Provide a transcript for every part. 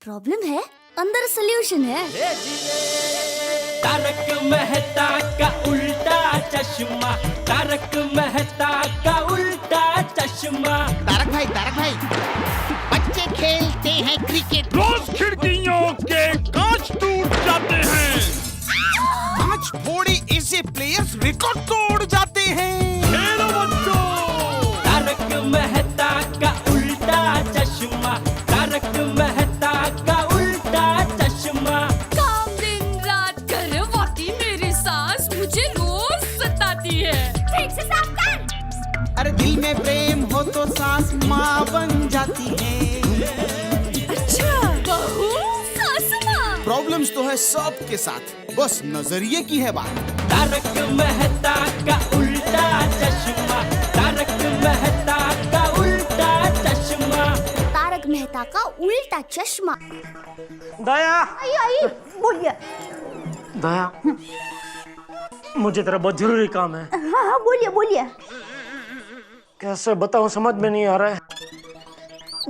Problem है, अंदर solution है। तारक मेहता का उल्टा चश्मा, तारक मेहता का उल्टा चश्मा। तारक भाई, बच्चे खेलते हैं क्रिकेट, रोज खिड़कियों के कांच टूट जाते हैं, कांच फोड़े ऐसे प्लेयर्स रिकॉर्ड तोड़ जाते हैं। खेलो बच्चों। तारक मेहता का उल्टा चश्मा, तारक मेहता का उल्टा चश्मा। काम दिन रात करवाती मेरी सास मुझे रोज सताती है। ठीक से साफ कर। अरे दिल में प्रेम हो तो सास माँ बन जाती है। अच्छा, बहू सास माँ। प्रॉब्लम्स तो है सबके साथ, बस नजरिए की है बात। तारक मेहता का उल्टा चश्मा, तारक मेहता का उल्टा चश्मा। तारक मेहता का उल्टा चश्मा। दया, आई बोलिए। दया, मुझे तेरा बहुत जरूरी काम है। हाँ बोलिए। कैसे बताऊं, समझ में नहीं आ रहा है।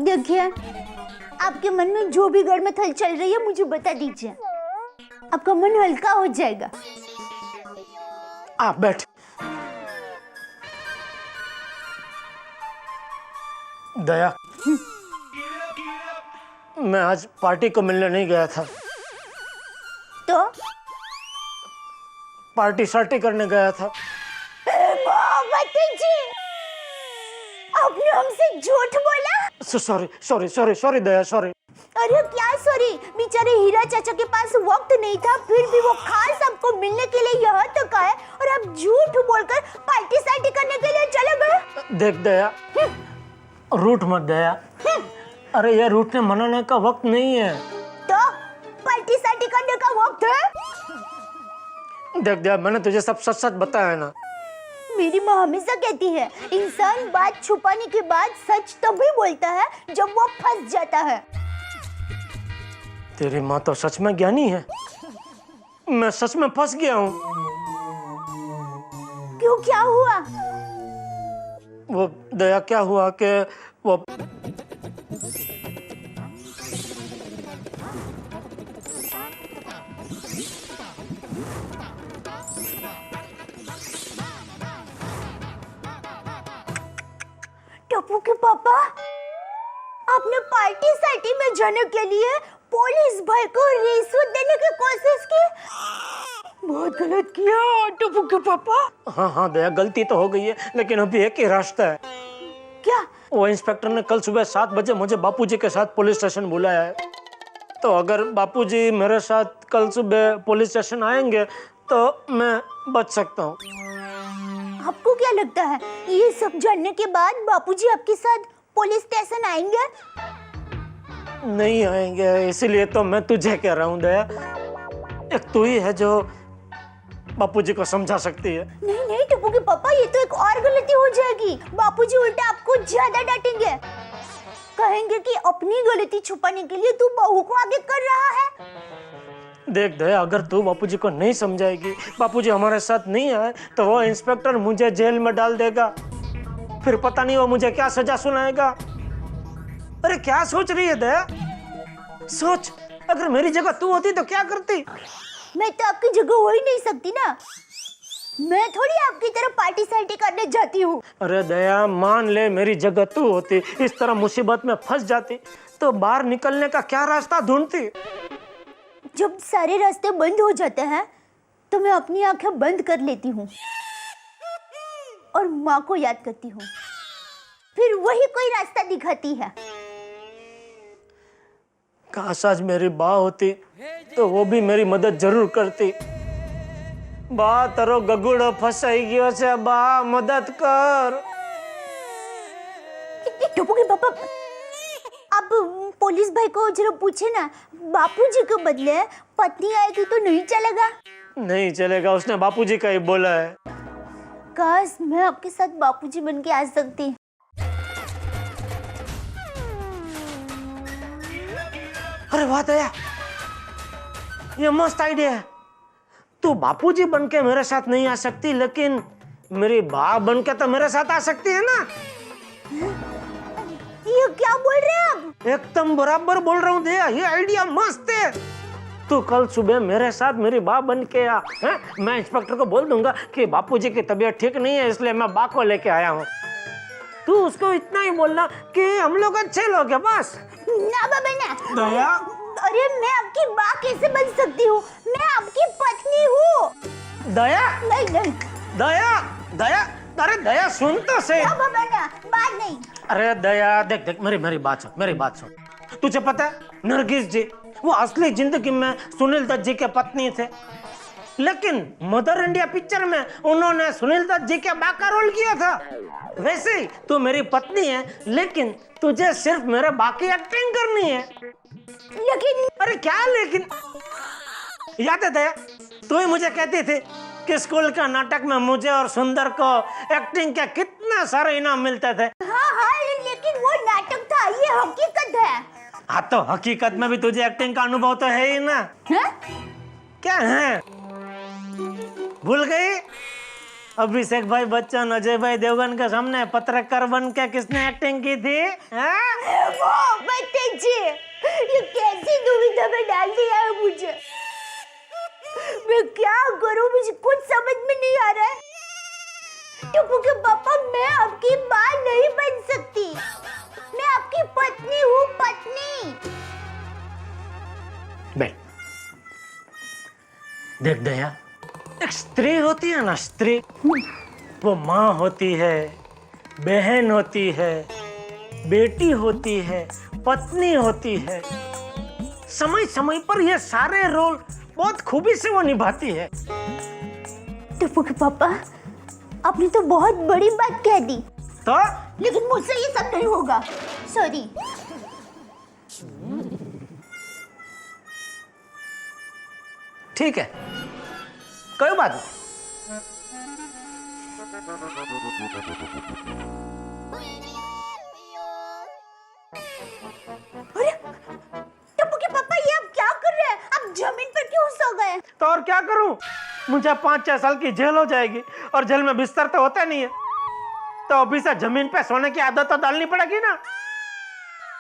देखिए, आपके मन में जो भी घर में थल चल रही है मुझे बता दीजिए, आपका मन हल्का हो जाएगा। आप बैठ। दया, मैं आज पार्टी को मिलने नहीं गया था, तो पार्टी शार्टी करने गया था। जी, आपने हमसे झूठ बोला। सॉरी दया, सॉरी। अरे क्या सॉरी, बेचारे हीरा चाचा के पास वक्त नहीं था, फिर भी वो खास आपको मिलने के लिए यहाँ तक आए और आप झूठ बोलकर पार्टी सार्टी करने के लिए चले गए। देख दया, रूठ मत दया। अरे ये रूठने मनाने का वक्त नहीं है। तो पार्टी सार्टी करने का वक्त है। देख दया, मैंने तुझे सब सच सच बताया है ना। मेरी माँ हमेशा कहती है, इंसान बात छुपाने के बाद सच तभी बोलता है जब वो फंस जाता है। तेरी माँ तो सच में ज्ञानी है, मैं सच में फंस गया हूँ। क्यों, क्या हुआ? वो दया, क्या हुआ कि वो टप्पू के पापा, आपने पार्टी सार्टी में जाने के लिए पुलिस भाई को रिश्वत देने की कोशिश की। बहुत गलत किया टप्पू के पापा। हाँ दया, गलती तो हो गई है, लेकिन अभी एक ही रास्ता है। क्या? वो इंस्पेक्टर ने कल सुबह 7 बजे मुझे बापूजी के साथ पुलिस स्टेशन बुलाया है। तो अगर बापूजी मेरे साथ कल सुबह पुलिस स्टेशन आएंगे तो मैं बच सकता हूँ। आपको क्या लगता है, ये सब जानने के बाद बापूजी आपके साथ पुलिस स्टेशन आएंगे? नहीं आएंगे, इसीलिए तो मैं तुझे कह रहा हूँ दया। एक तू ही है जो बापूजी को समझा सकती है। नहीं टप्पू के पापा, ये तो एक और गलती हो जाएगी। बापूजी उल्टा आपको ज्यादा डांटेंगे, कहेंगे कि अपनी गलती छुपाने के लिए तू बहू को आगे कर रहा है। देख दया, अगर तू बापूजी को नहीं समझाएगी, बापूजी हमारे साथ नहीं आए, तो वो इंस्पेक्टर मुझे जेल में डाल देगा। फिर पता नहीं वो मुझे क्या सजा सुनाएगा। अरे क्या सोच रही है दया? सोच, अगर मेरी जगह तू होती तो क्या करती? मैं तो आपकी जगह हो ही नहीं सकती ना, मैं थोड़ी आपकी तरह पार्टी सार्टी करने जाती हूँ। अरे दया, मान ले मेरी जगह तू होती, इस तरह मुसीबत में फंस जाती, तो बाहर निकलने का क्या रास्ता ढूंढती? जब सारे रास्ते बंद हो जाते हैं तो मैं अपनी आंखें बंद कर लेती हूँ और माँ को याद करती हूँ, फिर वही कोई रास्ता दिखाती है। काश आज मेरी बा होती तो वो भी मेरी मदद जरूर करती। बा तरो गगुड़ो फसाई गयो छे, बा मदद कर। टप्पू के पापा, आप पुलिस भाई को जरा पूछे ना, बापूजी के बदले पत्नी आएगी तो नहीं चलेगा? नहीं चलेगा, उसने बापूजी का ही बोला है। काश मैं आपके साथ बापूजी बन के आ सकती। अरे वाह दया, ये मस्त आइडिया है। तू बापूजी बन के मेरे साथ नहीं आ सकती, लेकिन मेरी बा बन के तो मेरे साथ आ सकती है ना। ये ये क्या बोल रहे हैं आप? एकदम बराबर बोल रहा हूँ दया, ये आइडिया मस्त है। तू कल सुबह मेरे साथ मेरी बा बन के आ, हैं? मैं इंस्पेक्टर को बोल दूंगा कि बापूजी की तबीयत ठीक नहीं है, इसलिए मैं बा को लेके आया हूँ। तू उसको इतना ही बोलना कि हम लोग अच्छे लोग हैं बस। ना बाबा ना। दया, अरे मैं आपकी माँ कैसे बन सकती हूँ? मैं आपकी पत्नी हूँ। दया, नहीं नहीं। दया, दया, अरे दया सुन तो से। ना बाबा ना, बात नहीं। अरे दया देख देख, मेरी बात सुन, मेरी बात सुन। तुझे पता है नरगिस जी वो असली जिंदगी में सुनील दत्त जी के पत्नी थे, लेकिन मदर इंडिया पिक्चर में उन्होंने सुनील दत्त जी के बा का रोल किया था। वैसे ही तू मेरी पत्नी है, लेकिन तुझे सिर्फ मेरे बा की एक्टिंग करनी है। लेकिन अरे क्या लेकिन? याद है दया, तू ही मुझे कहती थी कि स्कूल का नाटक में मुझे और सुंदर को एक्टिंग के कितना सारे इनाम मिलते थे। हाँ हाँ, लेकिन वो नाटक था, ये हकीकत है। हाँ तो हकीकत में भी तुझे एक्टिंग का अनुभव तो है ही ना। है? क्या है? भूल गई? अभिषेक भाई बच्चन, अजय भाई देवगन के सामने पत्रकार बन के किसने एक्टिंग की थी? वो बताइए, ये कैसी दुविधा में डाल दिया है मुझे। मैं क्या करूं, मुझे कुछ समझ में नहीं आ रहा है। टप्पू के पापा, मैं आपकी माँ नहीं बन सकती। मैं आपकी पत्नी हूँ, पत्नी। देख दया, एक स्त्री होती है ना, स्त्री, वो माँ होती है, बहन होती है, बेटी होती है, पत्नी होती है। समय समय पर ये सारे रोल बहुत खूबी से वो निभाती है। टप्पू के पापा, आपने तो बहुत बड़ी बात कह दी, तो लेकिन मुझसे ये सब नहीं होगा। सॉरी। ठीक है, कोई बात नहीं। अरे टप्पू के पापा, ये आप क्या कर रहे हैं? आप जमीन पर क्यों सो गए? तो और क्या करूं? मुझे 5-6 साल की जेल हो जाएगी, और जेल में बिस्तर तो होता नहीं है, तो अभी से जमीन पे सोने की आदत तो डालनी पड़ेगी ना।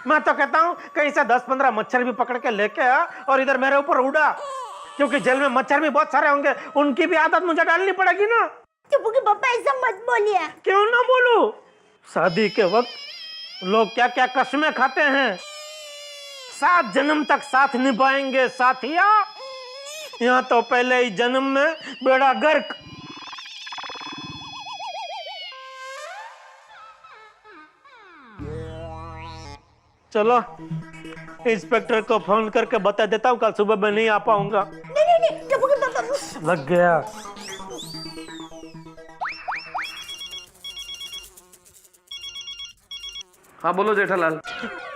मैं तो कहता हूं कहीं से 10-15 मच्छर भी पकड़ के लेके आ और इधर मेरे ऊपर उड़ा, क्योंकि जेल में मच्छर भी बहुत सारे होंगे, उनकी भी आदत मुझे डालनी पड़ेगी ना। टप्पू के पापा, ऐसा मत बोलिए। क्यों ना बोलूं? शादी के वक्त लोग क्या क्या कस्में खाते हैं, 7 जन्म तक साथ निभाएंगे साथिया। यहाँ तो पहले ही जन्म में बेड़ा गर्क। चलो इंस्पेक्टर को फोन करके बता देता हूँ, कल सुबह मैं नहीं आ पाऊंगा। नहीं नहीं, टप्पू के पापा। लग गया। हाँ बोलो जेठालाल।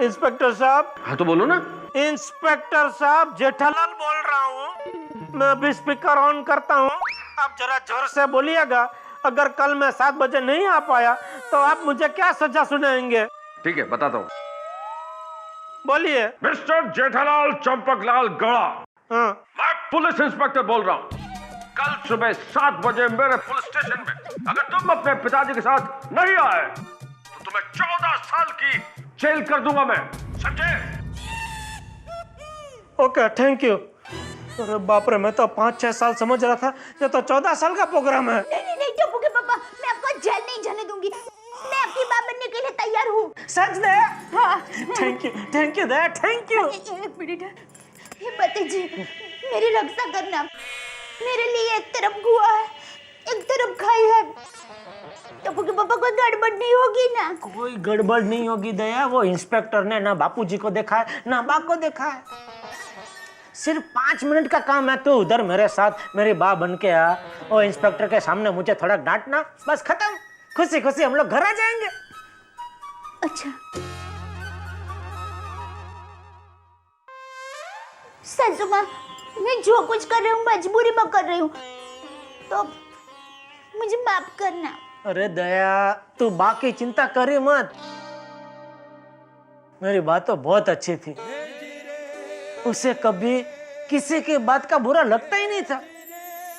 इंस्पेक्टर साहब। हाँ तो बोलो ना। इंस्पेक्टर साहब, जेठालाल बोल रहा हूँ। मैं अभी स्पीकर ऑन करता हूँ, आप जरा जोर से बोलिएगा। अगर कल मैं 7 बजे नहीं आ पाया तो आप मुझे क्या सजा सुनाएंगे? ठीक है, बताता हूँ। बोलिए। मिस्टर जेठालाल चंपकलाल गौड़ा, हाँ। मैं पुलिस इंस्पेक्टर बोल रहा हूँ। कल सुबह 7 बजे मेरे पुलिस स्टेशन में अगर तुम अपने पिताजी के साथ नहीं आए तो तुम्हें 14 साल की जेल कर दूंगा मैं, समझे? Okay, thank you. अरे बाप रे, मैं तो 5-6 साल समझ रहा था, ये तो 14 साल का प्रोग्राम है। नहीं नहीं नहीं टप्पू के पापा, मैं आपको जेल नहीं जाने दूंगी। मैं आपकी माँ बनने के लिए तैयार हूँ। सच दे? हाँ। Thank you they, thank you. एक मिनट, ये बताइए, मेरी रक्षा करना। मेरे लिए एक तरफ कुआं है, एक तरफ खाई है। टप्पू के पापा, कोई गड़बड़ नहीं होगी ना? कोई गड़बड़ नहीं होगी दया। वो इंस्पेक्टर ने ना बापूजी को देखा है ना बा को देखा है। सिर्फ 5 मिनट का काम है, तो उधर मेरे साथ मेरी बा बन के आ और इंस्पेक्टर के सामने मुझे थोड़ा डांटना, बस खत्म। खुशी खुशी हम लोग घर आ जाएंगे। अच्छा, सासू माँ, मैं जो कुछ कर रही हूँ मजबूरी में कर रही हूँ, तो मुझे माफ करना। अरे दया, तू बा की चिंता करे मत। मेरी बात तो बहुत अच्छी थी, उसे कभी किसी की बात का बुरा लगता ही नहीं था।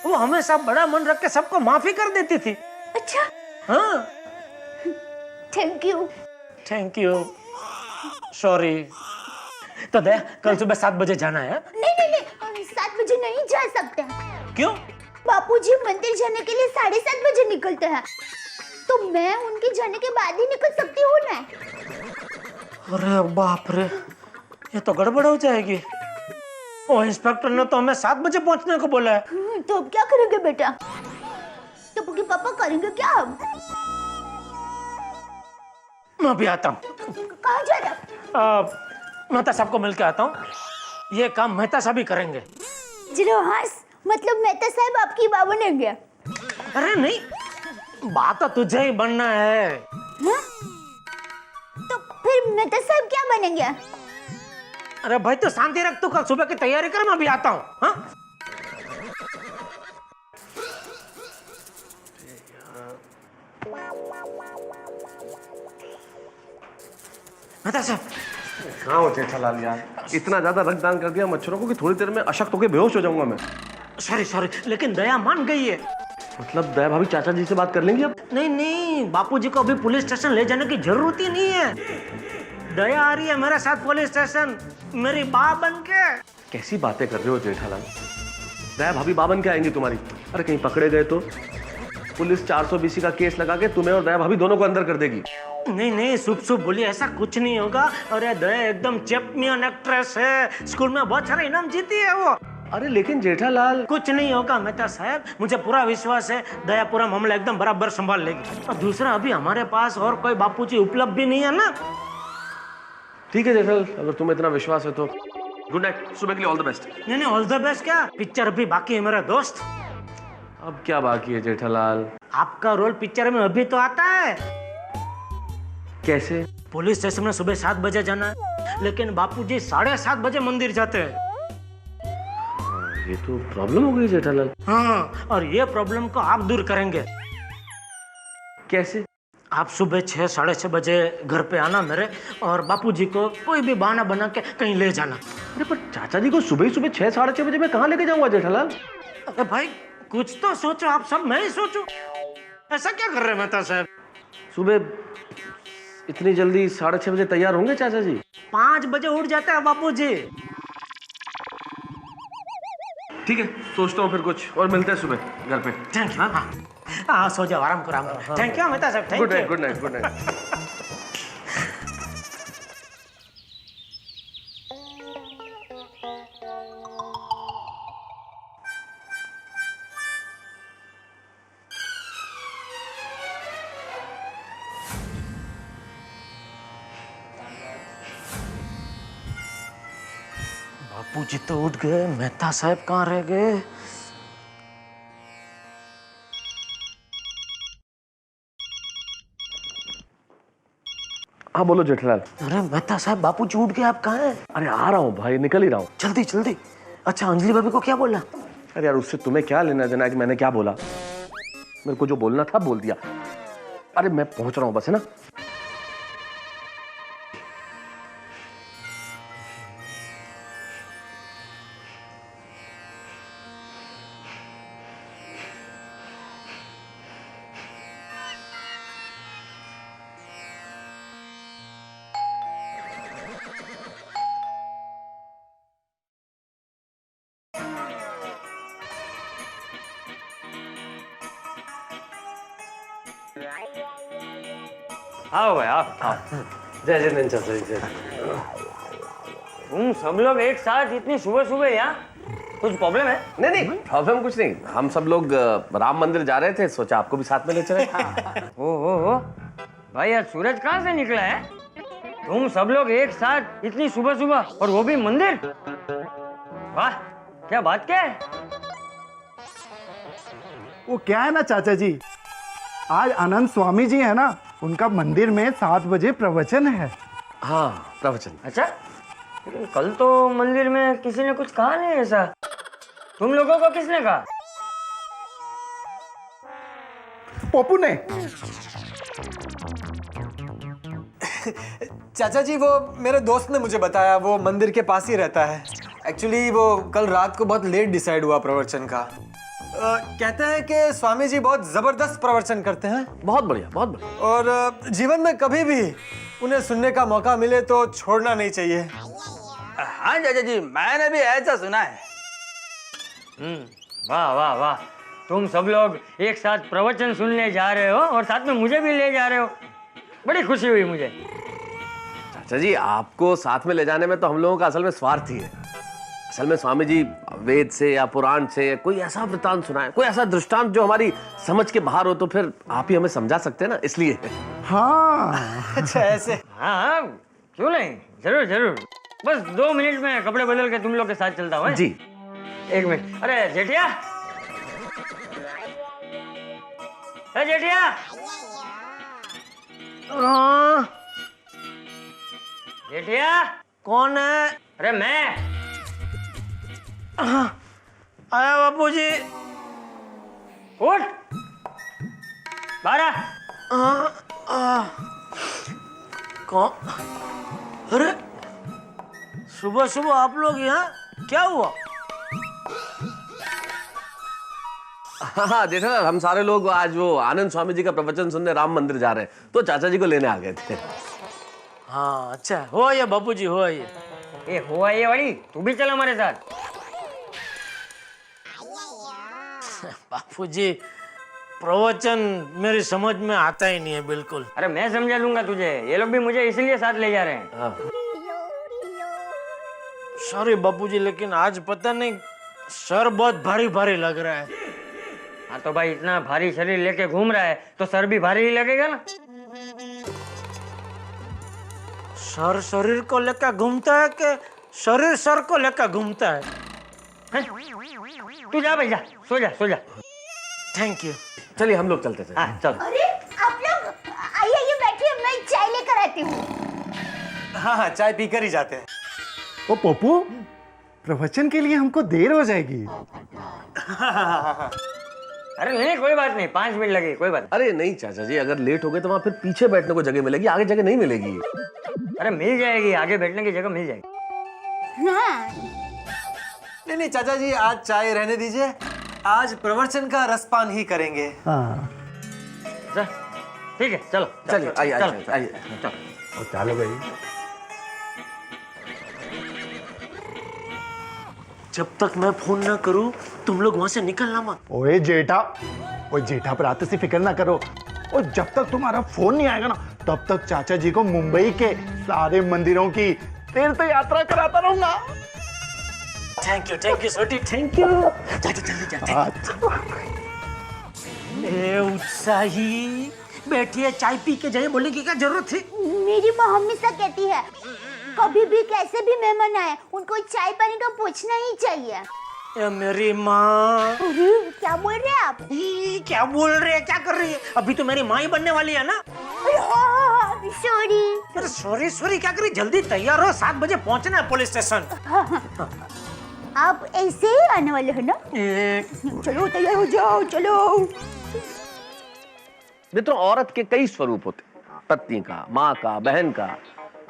वो हमेशा बड़ा मन रख के सबको माफी कर देती थी। अच्छा, हाँ, thank you. Thank you. Sorry. तो दया कल सुबह 7 बजे जाना है। नहीं 7 बजे नहीं जा सकते हैं। क्यों? बापूजी मंदिर जाने के लिए 7:30 बजे निकलते हैं, तो मैं उनके जाने के बाद ही निकल सकती हूँ ना। अरे बाप रे, ये तो गड़बड़ हो जाएगी। ओ इंस्पेक्टर ने तो हमें 7 बजे पहुंचने को बोला है। तो अब क्या करेंगे बेटा? टप्पू के पापा करेंगे क्या अब? मैं भी आता हूँ। कहाँ जा रहा? मेहता साहब को मिल के आता हूँ। ये काम मेहता साहब ही करेंगे। चलो हंस, मतलब मेहता साहब आपकी माँ बनेंगे? अरे नहीं, बात तो तुझे ही बनना है। हाँ? तो फिर मेहता साहब क्या बनेंगे? अरे भाई तो शांति रख, तू कल सुबह की तैयारी कर, मैं भी आता हूँ। हाँ? मेहता साहब। कहाँ हो जेठालाल यार, इतना ज्यादा रक्तदान कर दिया मच्छरों को कि थोड़ी देर में अशक्त होकर बेहोश हो जाऊंगा मैं। सॉरी, लेकिन दया मान गई है। मतलब दया भाभी चाचा जी से बात कर लेंगी अब? नहीं, बापूजी को अभी पुलिस स्टेशन ले जाने की जरूरत ही नहीं है। दया आ रही है मेरे साथ पुलिस स्टेशन, मेरी माँ बन के। कैसी बातें कर रहे हो जेठालाल? दया भाभी माँ बन के आएंगी तुम्हारी? अरे कहीं पकड़े गए तो पुलिस 420 का केस लगा के तुम्हें और दया भाभी दोनों को अंदर कर देगी। नहीं, शुभ बोलिए, ऐसा कुछ नहीं होगा। अरे दया एकदम चैंपियन एक्ट्रेस है, स्कूल में बहुत सारे इनाम जीती है वो। अरे लेकिन जेठालाल। कुछ नहीं होगा मेहता साहब, मुझे पूरा विश्वास है। दया पूरा मामला एकदम बराबर संभाल लेगी। और दूसरा, अभी हमारे पास और कोई बापूजी उपलब्ध भी नहीं है ना। ठीक है जेठालाल, अगर तुम्हें इतना विश्वास है तो गुड नाइट, सुबह के लिए ऑल द बेस्ट। नहीं, ऑल द बेस्ट क्या, पिक्चर भी बाकी है मेरा दोस्त। अब क्या बाकी है जेठालाल? आपका रोल पिक्चर में अभी तो आता है। कैसे? पुलिस स्टेशन में सुबह 7 बजे जाना है, लेकिन बापूजी 7:30 बजे मंदिर जाते हैं। ये तो प्रॉब्लम हो गई जेठालाल। हाँ, और ये प्रॉब्लम को आप दूर करेंगे। कैसे? आप सुबह 6, 6:30 बजे घर पे आना मेरे, और बापूजी को कोई भी बहाना बना के कहीं ले जाना। अरे पर चाचा जी को सुबह ही 6, 6:30 बजे मैं कहाँ लेके जाऊंगा जेठालाल? अरे भाई कुछ तो सोचो, आप सब मैं ही सोचूं। ऐसा क्या कर रहे हैं मेहता साहब? सुबह इतनी जल्दी 6:30 बजे तैयार होंगे चाचा जी? 5 बजे उठ जाते हैं बापूजी। ठीक है, सोचता हूँ फिर कुछ, और मिलते हैं सुबह घर पे। Thank you. हाँ, सो जाओ, आराम करो। थैंक यू मेहता साहब, thank you. Good night. Bapuji तो उठ गए, मेहता साहब कहाँ रह गए? हाँ बोलो जेठालाल। अरे मेहता साहब, बापूजी उठ गए, आप कहाँ हैं? अरे आ रहा हूँ भाई, निकल ही रहा हूँ। जल्दी। अच्छा, अंजलि भाभी को क्या बोला? अरे यार उससे तुम्हें क्या लेना देना है कि मैंने क्या बोला? मेरे को जो बोलना था बोल दिया। अरे मैं पहुंच रहा हूँ बस, है ना? आओ भाई आओ। जय जिनेंद्र चाचा जी। तुम सब लोग एक साथ इतनी सुबह सुबह यहाँ, कुछ प्रॉब्लम है? नहीं प्रॉब्लम कुछ नहीं, हम सब लोग राम मंदिर जा रहे थे, सोचा आपको भी साथ में ले चले। ओ भाई, आज सूरज कहाँ से निकला है? तुम सब लोग एक साथ इतनी सुबह सुबह, और वो भी मंदिर? वाह, क्या बात क्या है? वो क्या है ना चाचा जी, आज आनंद स्वामी जी है ना, उनका मंदिर में 7 बजे प्रवचन है। हाँ प्रवचन। अच्छा, लेकिन कल तो मंदिर में किसी ने कुछ कहा नहीं ऐसा। तुम लोगों को किसने कहा? पप्पू ने। चाचा जी, वो मेरे दोस्त ने मुझे बताया, वो मंदिर के पास ही रहता है। एक्चुअली वो कल रात को बहुत लेट डिसाइड हुआ प्रवचन का। कहते हैं कि स्वामी जी बहुत जबरदस्त प्रवचन करते हैं। बहुत बढ़िया, बहुत बढ़िया। और जीवन में कभी भी उन्हें सुनने का मौका मिले तो छोड़ना नहीं चाहिए। हाँ चाचा जी, मैंने भी ऐसा सुना है। वाह वाह वाह, तुम सब लोग एक साथ प्रवचन सुनने जा रहे हो और साथ में मुझे भी ले जा रहे हो, बड़ी खुशी हुई मुझे। चाचा जी, आपको साथ में ले जाने में तो हम लोगों का असल में स्वार्थ ही है। असल में स्वामी जी वेद से या पुराण से कोई ऐसा वृतांत सुनाए, कोई ऐसा दृष्टांत जो हमारी समझ के बाहर हो, तो फिर आप ही हमें समझा सकते हैं ना, इसलिए। हाँ अच्छा ऐसे? हाँ, क्यों नहीं, जरूर जरूर। बस 2 मिनट में कपड़े बदल के तुम लोग के साथ चलता हूँ। जी 1 मिनट। अरे जेठिया, जेठिया। जेठिया। कौन है? अरे मैं आया बापूजी। उठ, बारा। कौन? अरे सुबह सुबह आप लोग यहाँ, क्या हुआ? हाँ जेठालाल, हम सारे लोग आज वो आनंद स्वामी जी का प्रवचन सुनने राम मंदिर जा रहे हैं, तो चाचा जी को लेने आ गए थे। हाँ अच्छा, हो ये बापूजी, हो ये। ए हुआ ये वाली, तू भी चल हमारे साथ। बापूजी, प्रवचन मेरी समझ में आता ही नहीं है बिल्कुल। अरे मैं समझा दूंगा तुझे, ये लोग भी मुझे इसलिए साथ ले जा रहे हैं। हाँ। सॉरी बापूजी, लेकिन आज पता नहीं सर बहुत भारी भारी लग रहा है। हाँ तो भाई, इतना भारी शरीर लेके घूम रहा है तो सर भी भारी ही लगेगा ना। सर शरीर को लेकर घूमता है कि शरीर सर को लेकर घूमता है? तू जा भाई, जा, सो जा, सो जा। Thank you. चलिए हम लोग चलते थे। हाँ चल। अरे आप लोग आइए बैठिए, मैं चाय लेकर आती हूँ। हाँ हाँ, चाय पीकर ही जाते हैं। ओ पप्पू, प्रवचन के लिए हमको देर हो जाएगी। अरे नहीं, कोई बात नहीं, 5 मिनट लगे, कोई बात अरे नहीं चाचा जी, अगर लेट हो गए तो वहां फिर पीछे बैठने को जगह मिलेगी, आगे जगह नहीं मिलेगी। नहीं। अरे मिल जाएगी, आगे बैठने की जगह मिल जाएगी। हाँ। नहीं चाचा जी, आज चाय रहने दीजिए, आज प्रवचन का रसपान ही करेंगे। हाँ ठीक है, चलो चलिए, आइए आइए आइए। चलो भाई। जब तक मैं फोन ना करूं तुम लोग वहां से निकलना मत। ओए जेठा, ओए जेठा पर आते से फिक्र ना करो। और जब तक तुम्हारा फोन नहीं आएगा ना, तब तक चाचा जी को मुंबई के सारे मंदिरों की तीर्थ यात्रा कराता रहूंगा। थैंक यू छोटी, थैंक यू। उत्साही बैठिए, चाय पी के जाइए, बोलने की क्या जरूरत थी? मेरी माँ हमेशा कहती है, कभी भी कैसे भी मेहमान आए उनको चाय पानी का पूछना ही चाहिए। ए मेरी माँ। क्या बोल रहे हैं आप? क्या बोल रहे हैं, क्या कर रही है? अभी तो मेरी माँ ही बनने वाली है ना। सॉरी। सॉरी सॉरी क्या करी, जल्दी तैयार हो, 7 बजे पहुंचना है पुलिस स्टेशन। आप ऐसे ही आने वाले हो ना? चलो तैयार हो जाओ, चलो। मित्रों, औरत के कई स्वरूप होते, पत्नी का, माँ का, बहन का,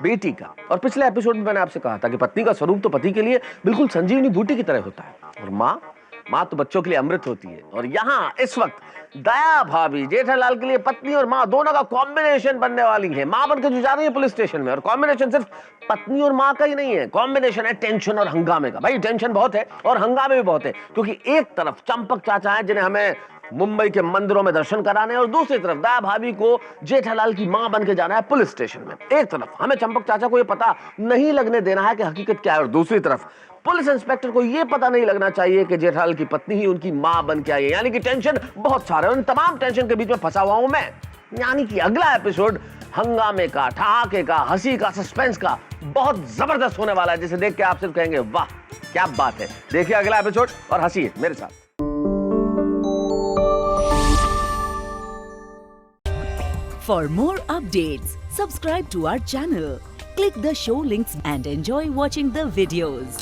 बेटी का। और पिछले एपिसोड में मैंने आपसे कहा था कि पत्नी का स्वरूप तो पति के लिए बिल्कुल संजीवनी बूटी की तरह होता है, और माँ तो बच्चों के लिए अमृत होती है। और यहाँ इस वक्त दया भाभी जेठालाल के लिए पत्नी और माँ दोनों का कॉम्बिनेशन बनने वाली है। माँ बनकर जो जा रही है पुलिस स्टेशन में, और कॉम्बिनेशन सिर्फ पत्नी और माँ का ही नहीं है, कॉम्बिनेशन है टेंशन और हंगामे का। भाई टेंशन बहुत है और हंगामे भी बहुत है, क्योंकि एक तरफ चंपक चाचा है जिन्हें हमें मुंबई के मंदिरों में दर्शन कराने, और दूसरी तरफ दया भाभी को जेठालाल की मां बन के जाना है पुलिस स्टेशन में। एक तरफ हमें चंपक चाचा को यह पता नहीं लगने देना है कि हकीकत क्या है, और दूसरी तरफ पुलिस इंस्पेक्टर को यह पता नहीं लगना चाहिए कि जेठालाल की पत्नी ही उनकी मां बन के आई है। यानी कि टेंशन बहुत सारे, उन तमाम टेंशन के बीच में फंसा हुआ हूं मैं। यानी कि अगला एपिसोड हंगामे का, ठहाके का, हंसी का, सस्पेंस का बहुत जबरदस्त होने वाला है, जिसे देख के आप सिर्फ कहेंगे वाह क्या बात है। देखिए अगला एपिसोड और हंसिए मेरे साथ। For more updates, subscribe to our channel, click the show links and enjoy watching the videos.